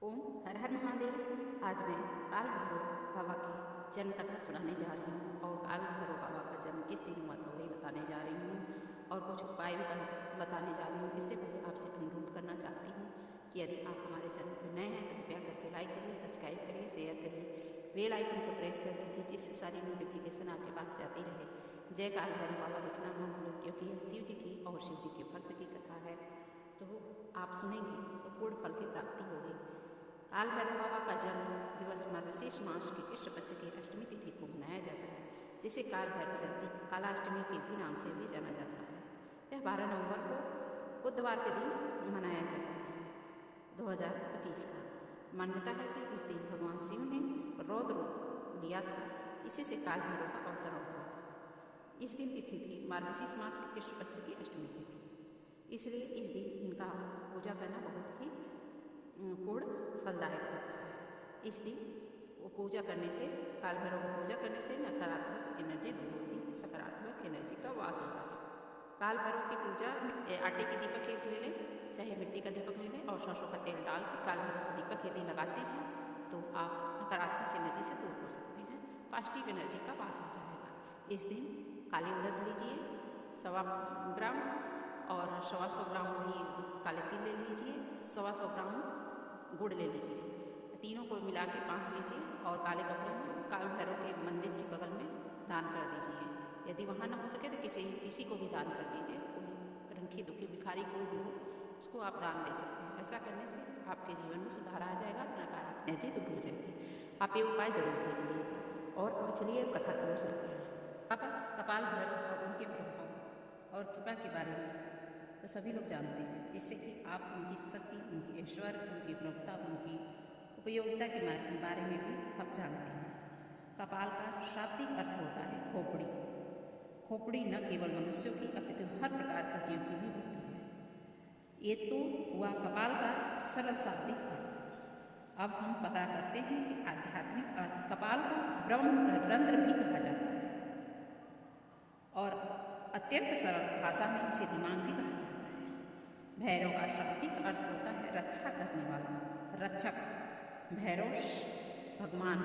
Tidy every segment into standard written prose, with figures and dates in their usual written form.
ओम हर हर महादेव। आज मैं काल भैरव बाबा की जन्म कथा सुनाने जा रही हूँ और काल भैरव बाबा का जन्म किस दिन हुआ था वही बताने जा रही हूँ और कुछ उपाय भी बताने जा रही हूँ। इससे पहले आपसे अनुरोध करना चाहती हूँ कि यदि आप हमारे चैनल पर नए हैं तो कृपया करके लाइक करिए, सब्सक्राइब करिए, शेयर करिए, बेल आइकन को प्रेस कर दीजिए जिससे सारी नोटिफिकेशन आपके पास जाती रहे। जय काल भैरव बाबा लिखना ना भूलें क्योंकि यह शिव जी की और शिव जी के भक्त की कथा है, तो आप सुनेंगे तो पूर्ण फल की प्राप्ति होगी। काल भैरव बाबा का जन्म दिवस मार्गशीर्ष मास की कृष्ण पक्ष की अष्टमी तिथि को मनाया जाता है, जिसे काल भैरव जयंती कालाष्टमी के भी नाम से भी जाना जाता है। यह 12 नवंबर को बुधवार के दिन मनाया जाता है 2025 का। मान्यता है कि इस दिन भगवान शिव ने रौद्र रूप लिया था, इसी से काल भैरव का अवतरण हुआ था। इस दिन तिथि थी मार्गशीर्ष मास की कृष्ण पक्ष की अष्टमी तिथि, इसलिए इस दिन इनका पूजा करना बहुत ही पूर्ण फलदायक होता है। इस दिन वो पूजा करने से, काल भैरव को पूजा करने से नकारात्मक एनर्जी दूर होती है, सकारात्मक एनर्जी का वास होता है। काल भैरव की पूजा आटे की दीपक एक ले लें, चाहे मिट्टी का दीपक ले लें और सरसों का तेल डाल के काल भैरव को दीपक यदि लगाते हैं तो आप नकारात्मक एनर्जी से दूर हो सकते हैं, पॉजिटिव एनर्जी का वास हो जाएगा। इस दिन काली उड़द लीजिए 1.25 ग्राम और 125 ग्राम वही काले तिल ले लीजिए, 125 ग्राम गुड़ ले लीजिए, तीनों को मिला के बांध लीजिए और काले कपड़े में काल भैरव के मंदिर के बगल में दान कर दीजिए। यदि वहाँ न हो सके तो किसी को भी दान कर दीजिए, कोई रंखी दुखी भिखारी कोई भी हो उसको आप दान दे सकते हैं। ऐसा करने से आपके जीवन में सुधार आ जाएगा, नकारात्मक एनर्जी दूर हो जाएगी। आप ये उपाय जरूर कीजिएगा। और अब चलिए कथा की ओर चलते हैं। बाबा कपाल भैरव और उनके प्रभाव और कृपा के बारे में तो सभी लोग जानते हैं, जिससे कि आप उनकी शक्ति, उनकी ऐश्वर्य, उनकी प्रभुता, उनकी उपयोगिता के बारे में भी आप जानते हैं। कपाल का शाब्दिक अर्थ होता है खोपड़ी। खोपड़ी न केवल मनुष्यों की अपितु हर प्रकार के जीव की भी होती है। ये तो हुआ कपाल का सरल शाब्दिक अर्थ। अब हम पता करते हैं कि आध्यात्मिक अर्थ कपाल को ब्रह्मरंध्र भी कहा जाता है और अत्यंत सरल भाषा में इसे दिमाग भी कहा जाता है। भैरव का शाब्दिक अर्थ होता है रक्षा करने वाला, रक्षक। भैरव भगवान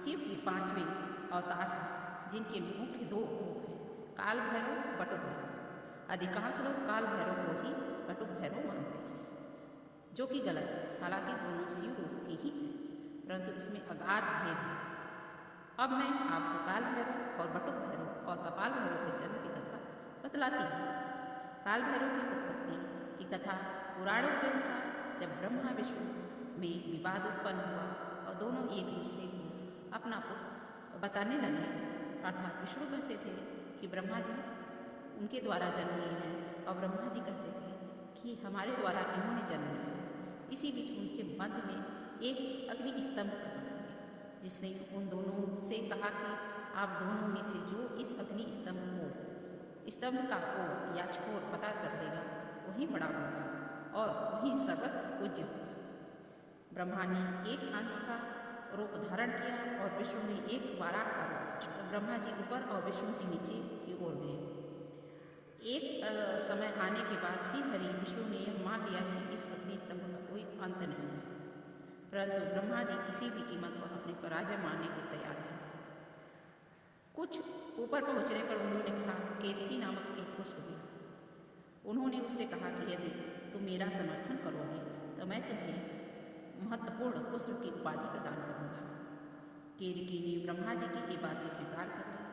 शिव के 5वें अवतार हैं, जिनके मुख्य 2 रूप हैं, काल भैरव, बटुक भैरव। अधिकांश लोग काल भैरव को ही बटुक भैरव मानते हैं, जो कि गलत है। हालांकि दोनों शिव रूप की ही हैं, परंतु इसमें अगाध भेद है। अब मैं आपको काल भैरव और बटुक भैरव और कपाल भैरव के जन्म की कथा बतलाती हूँ। काल भैरव की उत्पत्ति की कथा पुराणों के अनुसार जब ब्रह्मा विष्णु में विवाद उत्पन्न हुआ और दोनों एक दूसरे को अपना पुत्र बताने लगे, अर्थात विष्णु कहते थे कि ब्रह्मा जी उनके द्वारा जन्म लिए हैं और ब्रह्मा जी कहते थे कि हमारे द्वारा इन्होंने जन्म लिया है। इसी बीच उनके मध्य में एक अग्नि स्तंभ प्रकट हुए, जिसने उन दोनों से कहा कि आप दोनों में से जो इस अग्नि स्तंभ का ओर या छोर पता कर लेगा वही बड़ा होगा और वही सर्वत्र पूज्य होगा। ब्रह्मा ने एक अंश का रूप धारण किया और विष्णु ने एक वाराह का रूप। ब्रह्मा जी ऊपर और विष्णु जी नीचे की ओर गए। एक समय आने के बाद शिव हरि विष्णु ने यह मान लिया कि इस अग्नि स्तंभ का कोई अंत नहीं है, परंतु ब्रह्मा जी किसी भी कीमत पर अपनी पराजय मानने को तैयार नहीं थे। कुछ ऊपर पहुंचने पर उन्होंने कहा केतकी नामक एक पुष्प भी। उन्होंने उससे कहा कि यदि तुम मेरा समर्थन करोगे तो मैं तुम्हें महत्वपूर्ण पुष्प की उपाधि प्रदान करूंगा। केतकी ने ब्रह्मा जी की ये बातें स्वीकार कर ली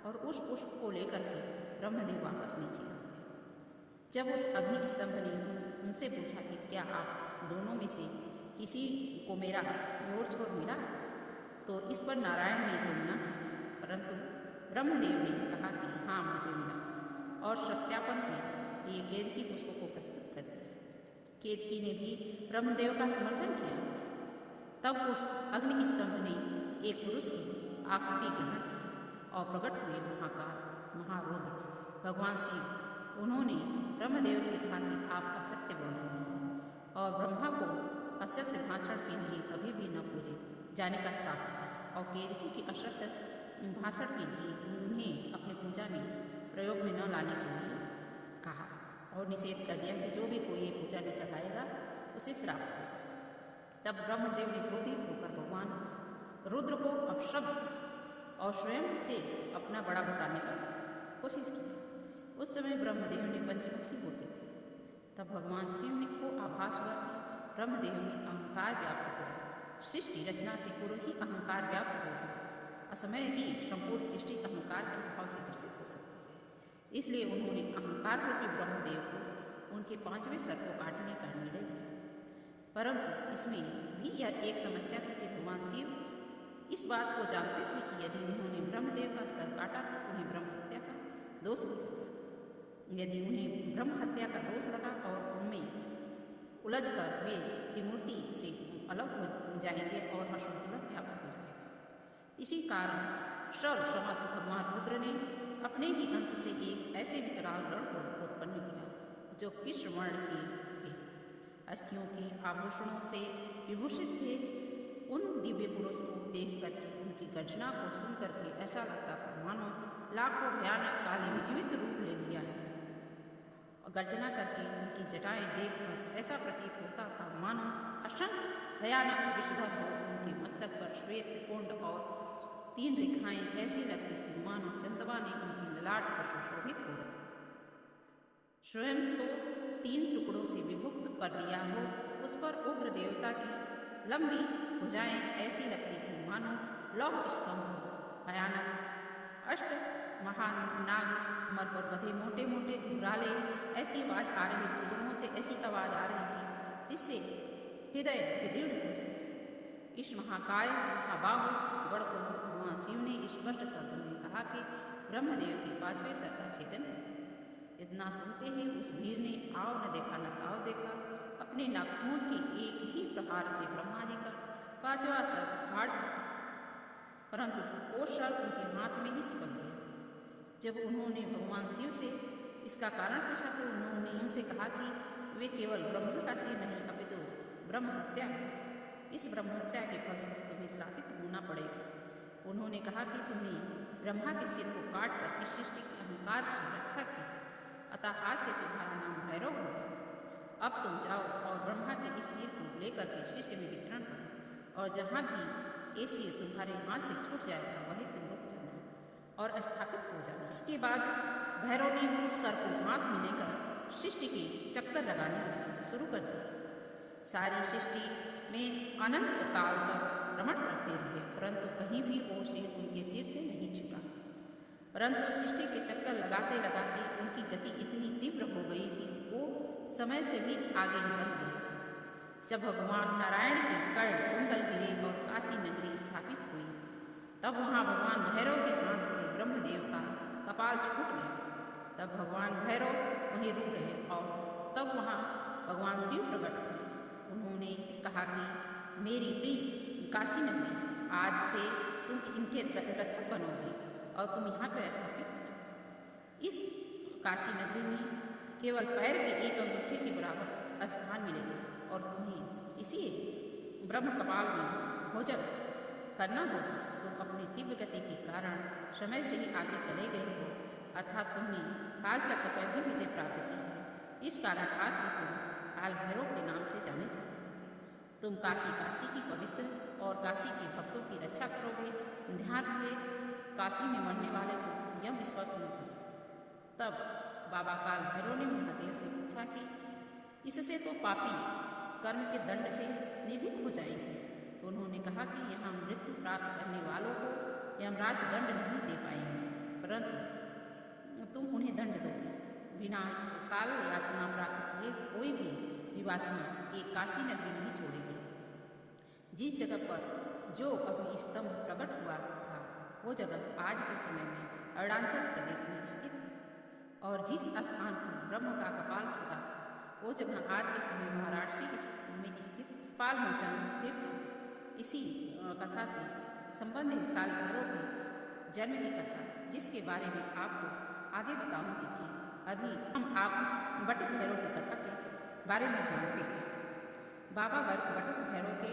और उस पुष्प को लेकर के ब्रह्मदेव वापस नीचे आ गए। जब उस अग्नि स्तंभ ने उनसे पूछा कि क्या आप दोनों में से किसी को मेरा मोर छोर मिला, तो इस पर नारायण ने तुलना कर दी, परंतु ब्रह्मदेव ने कहा कि हाँ मुझे मिला और सत्यापन के लिए केतकी पुष्प को प्रस्तुत कर दिया। केतकी ने भी ब्रह्मदेव का समर्थन किया। तब उस अग्नि स्तंभ ने एक पुरुष की आकृति ग्रहण की और प्रकट हुए महाकाल महारुद्र भगवान शिव। उन्होंने ब्रह्मदेव से कहा कि आप असत्य बोल रहे हैं और ब्रह्मा को असत्य भाषण के लिए कभी भी न पूजे जाने का श्राप दिया और केतकी की असत्य भाषण के लिए उन्हें अपनी पूजा में प्रयोग में न लाने के लिए कहा और निषेध कर दिया कि जो भी कोई ये पूजा में चढ़ाएगा उसे श्राप हो। तब ब्रह्मदेव ने क्रोधित होकर भगवान रुद्र को अपशब्द और स्वयं से अपना बड़ा बताने का कोशिश की। उस समय ब्रह्मदेव ने पंचमुखी बोलते थे। तब भगवान शिव को आभास हुआ कि ब्रह्मदेव में अहंकार व्याप्त हो, सृष्टि रचना से पूर्व ही अहंकार व्याप्त हो तो असमय ही संपूर्ण सृष्टि अहंकार के भाव से ग्रसित हो सकती है। इसलिए उन्होंने अहंकार रूपी ब्रह्मदेव को उनके 5वें सर को काटने का निर्णय लिया। परंतु इसमें भी यह एक समस्या थी कि भगवान शिव इस बात को जानते थे कि यदि उन्होंने ब्रह्मदेव का सर काटा तो उन्हें ब्रह्म हत्या का दोष लगेगा। यदि उन्हें ब्रह्म हत्या का दोष लगा और उनमें उलझकर वे त्रिमूर्ति से अलग हो जाएंगे और असंतुलन व्याप्त हो जाएगा। इसी कारण सर्वसमर्थ भगवान रुद्र ने अपने ही अंश से एक ऐसे विकराल गण को उत्पन्न किया जो कृष्ण वर्ण के थे, अस्थियों के आभूषणों से विभूषित थे। उन दिव्य पुरुष को देख करके उनकी गर्जना को सुन करके ऐसा लगता था मानो लाखों भयानक काले में जीवित रूप ले लिया है। गर्जना करके उनकी जटाएं देखकर ऐसा प्रतीत होता था मानो असंख्य भयानक विषधर हो। उनके मस्तक पर श्वेत कुंड और 3 रेखाएं ऐसी लगती थी मानो चंदवा ने उनकी ललाट पर सुशोभित हो रही। स्वयं तो 3 टुकड़ों से विभक्त कर दिया हो, उस पर उग्र देवता की लंबी भुजाएं ऐसी लगती थी मानो लौह स्तंभ हो। भयानक अष्ट महानाग कमर पर बंधे मोटे मोटे घुराले ऐसी आवाज आ रही थी, मुंहों से ऐसी आवाज आ रही थी जिससे हृदय विदीर्ण हो जाए। इस महाकाय महाबाहु गण को भगवान शिव ने स्पष्ट शब्द में कहा कि ब्रह्मदेव के 5वें सर का छेदन कर। इतना सुनते ही उस भीड़ ने आओ न देखा न ताव देखा, अपने नाखून के एक ही प्रहार से ब्रह्मा जी का 5वां सर फाड़, परंतु वो सर उनके हाथ में ही चिपक गया। जब उन्होंने भगवान शिव से इसका कारण पूछा तो उन्होंने उनसे कहा कि वे केवल ब्रह्म का सिर नहीं अपितु ब्रह्म हत्या है। इस ब्रह्म हत्या के फलस्वरूप तुम्हें श्रापित होना पड़ेगा। उन्होंने कहा कि तुमने ब्रह्मा के सिर को काट कर इस सृष्टि के अहंकार से रक्षा की, अतः आज से तुम्हारा नाम भैरव होगा। अब तुम जाओ और ब्रह्मा के इस सिर को लेकर के सृष्टि में विचरण करो, और जहाँ भी ये सिर तुम्हारे हाथ से छूट जाएगा वहीं तुम रुक जाना और स्थापित हो जाना। इसके बाद भैरव ने उस सर को हाथ में लेकर सृष्टि के चक्कर लगाने शुरू कर दिए। सारी सृष्टि में अनंत काल तक भ्रमण करते रहे, परंतु कहीं भी वो सिर उनके सिर से नहीं छूटा। परंतु सृष्टि के चक्कर लगाते लगाते उनकी गति इतनी तीव्र हो गई कि वो समय से भी आगे निकल गए। जब भगवान नारायण के कर्ण कुंडल गिरे और काशी नगरी स्थापित हुई, तब वहाँ भगवान भैरव के हाथ से ब्रह्मदेव का कपाल छूट गया। तब भगवान भैरव वहीं रुक गए और तब वहाँ भगवान शिव प्रकट हुए। उन्होंने कहा कि मेरी प्रिय काशी नगरी, आज से तुम इनके रक्षक बनोगे और तुम यहाँ पर स्थापित हो जाओ। इस काशी नगरी में केवल पैर के एक अंगूठे के बराबर स्थान मिलेगा और तुम्हें इसी ब्रह्म कपाल में भोजन करना होगा। तुम अपनी तीव्र गति के कारण समय से ही आगे चले गए हो, अर्थात तुमने कालचक्र पर भी विजय प्राप्त की है। इस कारण आज से तुम काल भैरव के नाम से जाने जाओगे। तुम काशी की पवित्र और काशी के भक्तों की रक्षा करोगे। ध्यान रहे, काशी में मरने वाले को यम स्पर्श न करो। तब बाबा काल भैरव ने महादेव से पूछा कि इससे तो पापी कर्म के दंड से निर्भीक हो जाएंगे। तो उन्होंने कहा कि यहाँ मृत्यु प्राप्त करने वालों को यमराज दंड नहीं दे पाएंगे, परंतु तुम उन्हें दंड दोगे। बिना काल यातना प्राप्त किए कोई भी जीवात्मा एक काशी नगरी नहीं छोड़ेगी। जिस जगह पर जो अग्नि स्तंभ प्रकट हुआ था वो जगह आज के समय में अरुणाचल प्रदेश में स्थित है, और जिस स्थान पर ब्रह्म का कपाल छूटा था वो जगह आज के समय वाराणसी में स्थित पालमोचन तीर्थ है। इसी कथा से संबंधित काल भैरव के जन्म की कथा, जिसके बारे में आपको आगे बताऊंगी कि अभी आप बटुक भैरव की कथा के बारे में जानते हैं। बाबा बटुक भैरव के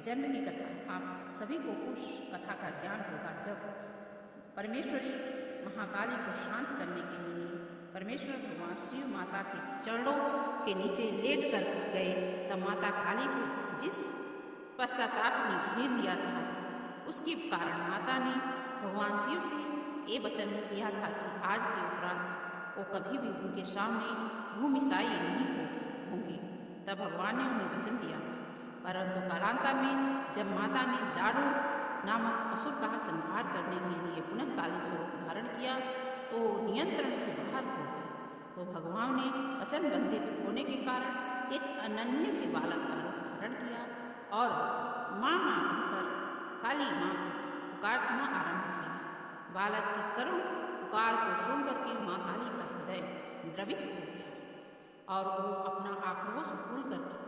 जन्म की कथा आप सभी को उस कथा का ज्ञान होगा जब परमेश्वरी महाकाली को शांत करने के लिए परमेश्वर भगवान शिव माता के चरणों के नीचे लेट कर गए। तब माता काली को जिस पश्चाताप में घेर लिया था। उसके कारण माता ने भगवान शिव से ये वचन किया था कि आज के उपरांत वो कभी भी उनके सामने भूमिशायी नहीं होंगी। तब भगवान ने उन्हें वचन दिया था। परंतु कालांतर में जब माता ने दारू नामक असुर का संहार करने के लिए पुनः काली स्वरूप धारण किया तो नियंत्रण से बाहर हो गए। तो भगवान ने वचन बंधित होने के कारण एक अनन्य से बालक का रूप धारण किया और माँ माँ कहकर काली माँ को पुकारना आरंभ किया। बालक की करुण पुकार को सुन करके माँ काली का हृदय द्रवित हो गया और वो अपना आक्रोश भूल करके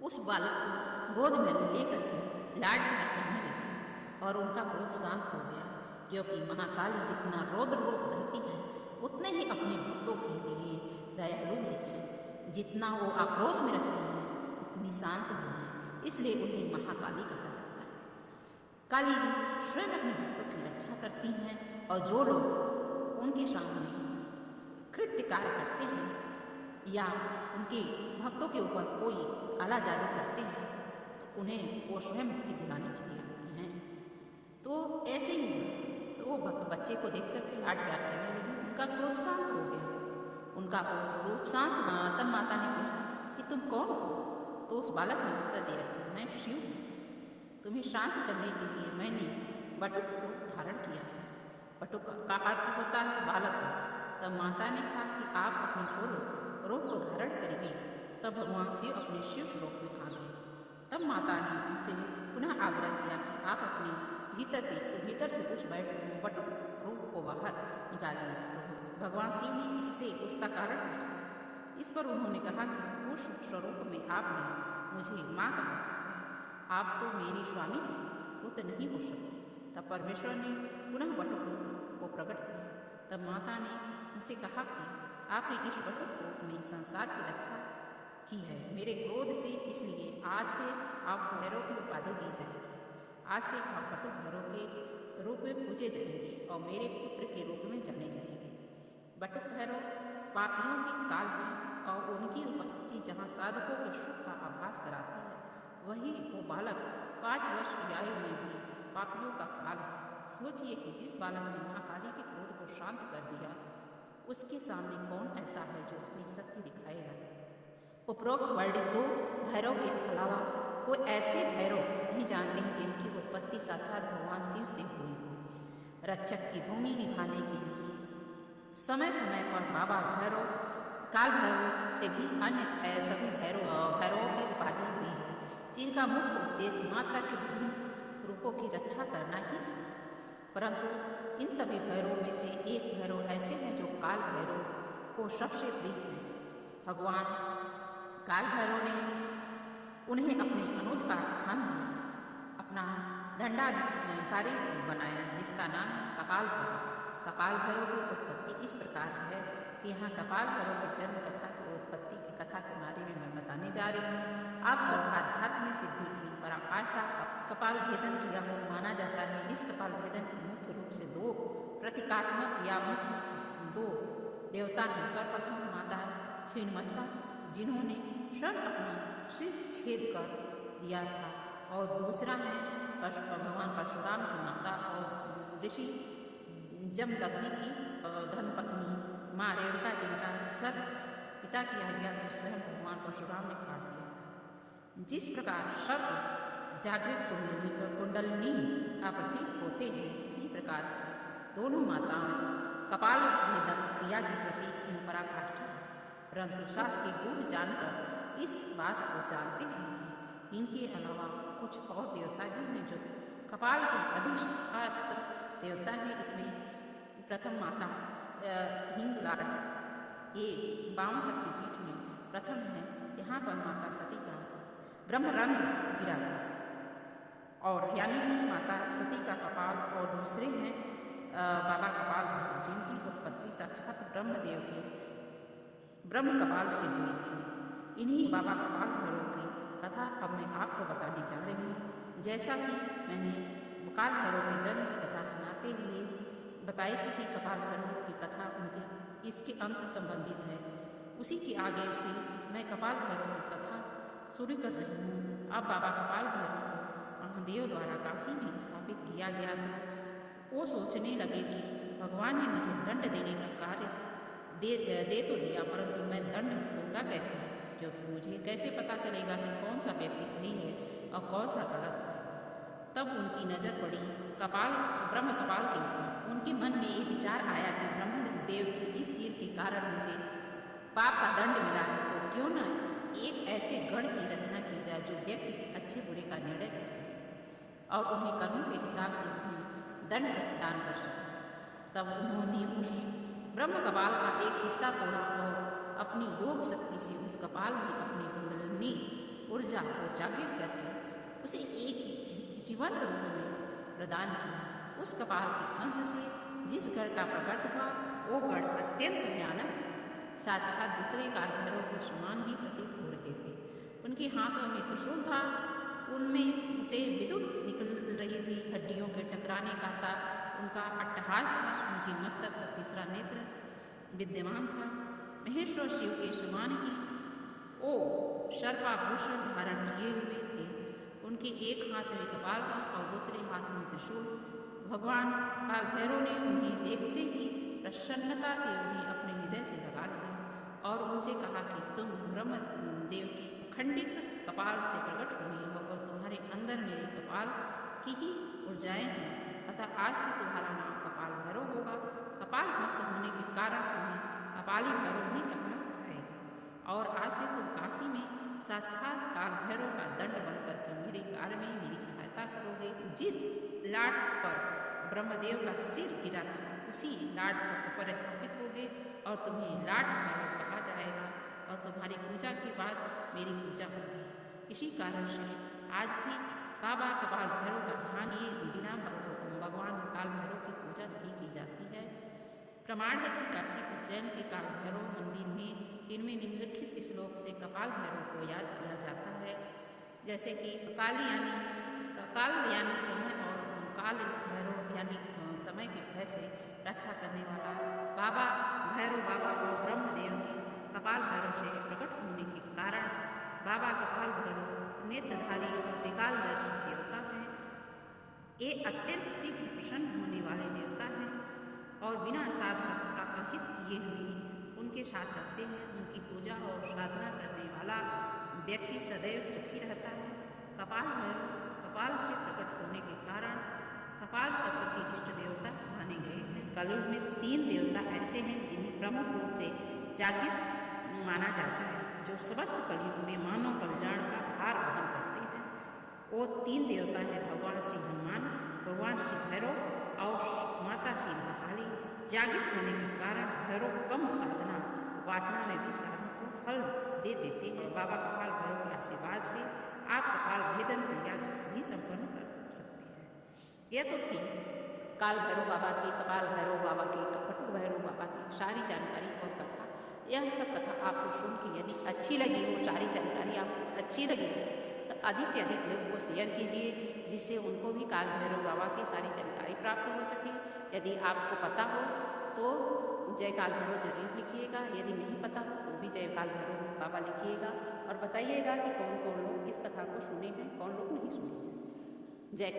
उस बालक को गोद में लेकर के लाड प्यार करने लगी और उनका क्रोध शांत हो गया, क्योंकि महाकाली जितना रौद्र रूप धरती है उतने ही अपने भक्तों के लिए दयालु भी हैं। जितना वो आक्रोश में रहती हैं उतनी शांत भी हैं, इसलिए उन्हें महाकाली कहा जाता है। काली जी स्वयं अपने भक्तों की रक्षा करती हैं और जो लोग उनके सामने कृत्य कार्य करते हैं या उनके भक्तों के ऊपर कोई काला जादू करते हैं तो उन्हें वो स्वयं मुक्ति दिलानी चाहिए होती हैं। तो ऐसे ही तो वो बच्चे को देख करके लाड प्यार करने लगी, उनका क्रोध शांत हो गया, उनका रूप शांत। तब माता ने पूछा कि तुम कौन हो? तो उस बालक ने उत्तर दिया कि मैं शिव हूँ। तुम्हें शांत करने के लिए मैंने बटुक रूप धारण किया है। बटुक का अर्थ होता है बालक। तब माता ने कहा कि आप अपने रूप को धारण करिए। तब भगवान शिव अपने शिव स्वरूप में आ गए। तब माता ने उनसे पुनः आग्रह किया कि आप अपने भीतर से उस बटुक रूप को बाहर निकालिए। तो भगवान शिव ने इससे उसका कारण पूछा। इस पर उन्होंने कहा कि उस स्वरूप में आपने मुझे माँ कहा है, आप तो मेरी स्वामी हैं, पुत्र नहीं हो सकते। तब परमेश्वर ने पुनः बटुक रूप को प्रकट किया। तब माता ने उनसे कहा कि आपने इस बटुक रूप में संसार की रक्षा की है मेरे क्रोध से, इसलिए आज से आप भैरव की उपाधि दी जाएगी। आज से आप बटुक भैरव के रूप में पूजे जाएंगे और मेरे पुत्र के रूप में जाने जाएंगे। बटुक भैरव पापियों की काल है और उनकी उपस्थिति जहाँ साधकों के सुख का आभास कराती है, वही वो बालक 5 वर्ष की आयु में भी पापियों का काल है। सोचिए कि जिस बालक ने माँ काली के क्रोध को शांत कर दिया, उसके सामने कौन ऐसा है जो अपनी शक्ति दिखाएगा। उपरोक्त वर्णित दो भैरव के अलावा कोई ऐसे भैरव नहीं जानते हैं जिनकी उत्पत्ति साक्षात भगवान शिव से हुई हो। रक्षक की भूमि निभाने के लिए समय समय पर बाबा भैरव, काल भैरव से भी अन्य सभी भैरवों की उपाधि हुई है, जिनका मुख्य उद्देश्य माता के विभिन्न रूपों की रक्षा करना ही था। परंतु इन सभी भैरवों में से एक भैरव ऐसे हैं जो काल भैरव को सबसे प्रिय है। भगवान काल भैरव ने उन्हें अपने अनुज का स्थान दिया, अपना दंडाधिकारी बनाया, जिसका नाम है कपाल भैरव। कपाल भैरव की उत्पत्ति इस प्रकार है कि यहाँ कपाल भैरव की जन्म कथा की उत्पत्ति की कथा के बारे में मैं बताने जा रही हूँ। आप सब आध्यात्म में सिद्धि की पराकाष्ठा कपाल भेदन किया माना जाता है। इस कपाल भेदन की मुख्य रूप से 2 प्रतीकात्मक या मुख्य 2 देवता हैं। सर्वप्रथम माता छिन्नमस्ता, जिन्होंने स्वयं अपना सिर छेद कर दिया था, और दूसरा है भगवान परशुराम की माता और ऋषि जमदग्नि की धर्मपत्नी माँ रेणुका, जिनका सर पिता की आज्ञा से स्वयं भगवान परशुराम ने काट दिया था। जिस प्रकार सर्प जागृत कुंडलिनी का प्रतीक होते हैं, उसी प्रकार से दोनों माताएं कपाल भेदन क्रिया के प्रतीक इन पराकाष्ठा है। परंतु शास्त्र की गुण जानकर इस बात को जानते हैं कि इनके अलावा कुछ और देवता भी हैं जो कपाल के अधिष्ठात्र देवता हैं। इसमें प्रथम माता हिंगलाज ये 52 शक्तिपीठ में प्रथम है। यहाँ पर माता सती का ब्रह्मरंध्र गिरा था, और यानी कि माता सती का कपाल, और दूसरे हैं बाबा कपाल भैरव, जिनकी उत्पत्ति साक्षात ब्रह्मदेव के ब्रह्म कपाल से हुई थी। इन्हीं बाबा कपाल भैरव की कथा अब मैं आपको बताने जा रही हूँ। जैसा कि मैंने काल भैरव के जन्म की कथा सुनाते हुए बताई थी कि कपाल भैरव की कथा उनके इसके अंत संबंधित है, उसी के आगे से मैं कपाल भैरव की कथा शुरू कर रही हूँ। अब बाबा कपाल भैरव को महादेव द्वारा काशी में स्थापित किया गया तो वो सोचने लगे कि भगवान ने मुझे दंड देने का कार्य दे तो दिया, परंतु मैं दंड दूंगा कैसे, क्योंकि मुझे कैसे पता चलेगा कि कौन सा व्यक्ति सही है और कौन सा गलत है। तब उनकी नज़र पड़ी ब्रह्म कपाल के ऊपर। उनके मन में ये विचार आया कि ब्रह्मदेव के इस सिर के कारण मुझे पाप का दंड मिला है, तो क्यों न एक ऐसे गण की रचना की जाए जो व्यक्ति के अच्छे बुरे का निर्णय कर सके और उन्हें कर्मों के हिसाब से उन्हें दंड प्रदान कर सके। तब उन्होंने उस ब्रह्म कपाल का एक हिस्सा तोड़ा और अपनी योग शक्ति से उस कपाल में अपनी कुंडलिनी ऊर्जा को जागृत करके उसे एक जीवंत रूप में प्रदान किया। उस कपाल के अंश से जिस गढ़ का प्रकट हुआ वो गढ़ अत्यंत भयानक था, साक्षात दूसरे काल भैरव के समान ही प्रतीत हो रहे थे। उनके हाथों में त्रिशूल था, उनमें से विद्युत निकल रही थी, हड्डियों के टकराने का सा उनका अट्टहास था। उनके मस्तक पर तीसरा नेत्र विद्यमान था। महेश्वर शिव के समान ही वो सर्पाभूषण धारण किए हुए थे। उनके एक हाथ में कपाल था और दूसरे हाथ में त्रिशूल। भगवान काल भैरव ने उन्हें देखते ही प्रसन्नता से उन्हें अपने हृदय से लगा लिया और उनसे कहा कि तुम ब्रह्मदेव के खंडित कपाल से प्रकट हुए हो और तुम्हारे अंदर मेरे कपाल की ही ऊर्जाएं हैं, अतः आज से तुम्हारा नाम कपाल भैरव होगा। कपाल हस्त होने के कारण तुम्हें कपाली भैरव ही कहा जाएगा और आज से तुम काशी में साक्षात काल भैरव का दंड बनकर के मेरे कार्य में मेरी सहायता करोगे। जिस लाट पर ब्रह्मदेव का सिर गिरा था उसी लाट पर ऊपर स्थापित होगे और तुम्हें लाट भैरव कहा जाएगा और तुम्हारी पूजा के बाद मेरी पूजा होगी। इसी कारण से आज भी बाबा कपाल भैरव का ध्यान ये बिना भगवान काल भैरव की पूजा नहीं की जाती है। प्रमाण है कि काशी उज्जैन के काल भैरव मंदिर में जिनमें निम्नलिखित श्लोक से कपाल भैरव को याद किया जाता है, जैसे कि काल यानी समय और काल भैरव यानी समय के भय से रक्षा करने वाला। बाबा भैरव बाबा को ब्रह्मदेव के कपाल भैरव से प्रकट होने के कारण बाबा कपाल भैरव नेत्रधारी और त्रिकालदर्शी देवता हैं। ये अत्यंत शीघ्र प्रसन्न होने वाले देवता हैं और बिना साधक का अहित किए हुए उनके साथ रहते हैं। उनकी पूजा और साधना करने वाला व्यक्ति सदैव सुखी रहता है। कपाल भैरव कपाल से प्रकट होने के कारण कपाल तत्व के इष्ट देवता माने गए हैं। कलयुग में 3 देवता ऐसे हैं जिन्हें प्रमुख रूप से जागृत माना जाता है, जो समस्त कलयुग में मानव कल्याण का भार वहन करते हैं। वो 3 देवता हैं भगवान श्री हनुमान, भगवान श्री भैरव और माता श्री महाकाली। जागृत होने के कारण भैरव कम साधना उपासना में भी साधक को फल दे देते हैं। बाबा कपाल भैरव के आशीर्वाद से आप कपाल भेदन क्रिया भी संपन्न कर सकते हैं। यह तो थी काल भैरव बाबा की, कपाल भैरव बाबा की, कपटू भैरव बाबा की सारी जानकारी और कथा। यह सब कथा आपको सुन के यदि अच्छी लगी हो, सारी जानकारी आपको अच्छी लगी हो, तो अधिक से अधिक लोगों को शेयर कीजिए, जिससे उनको भी काल भैरव बाबा की सारी जानकारी प्राप्त हो सके। यदि आपको पता हो तो जय काल भैरव जरूर लिखिएगा, यदि नहीं पता हो तो भी जय काल भैरव बाबा लिखिएगा और बताइएगा कि कौन कौन लोग इस कथा को सुने हैं, कौन लोग नहीं सुने हैं। जय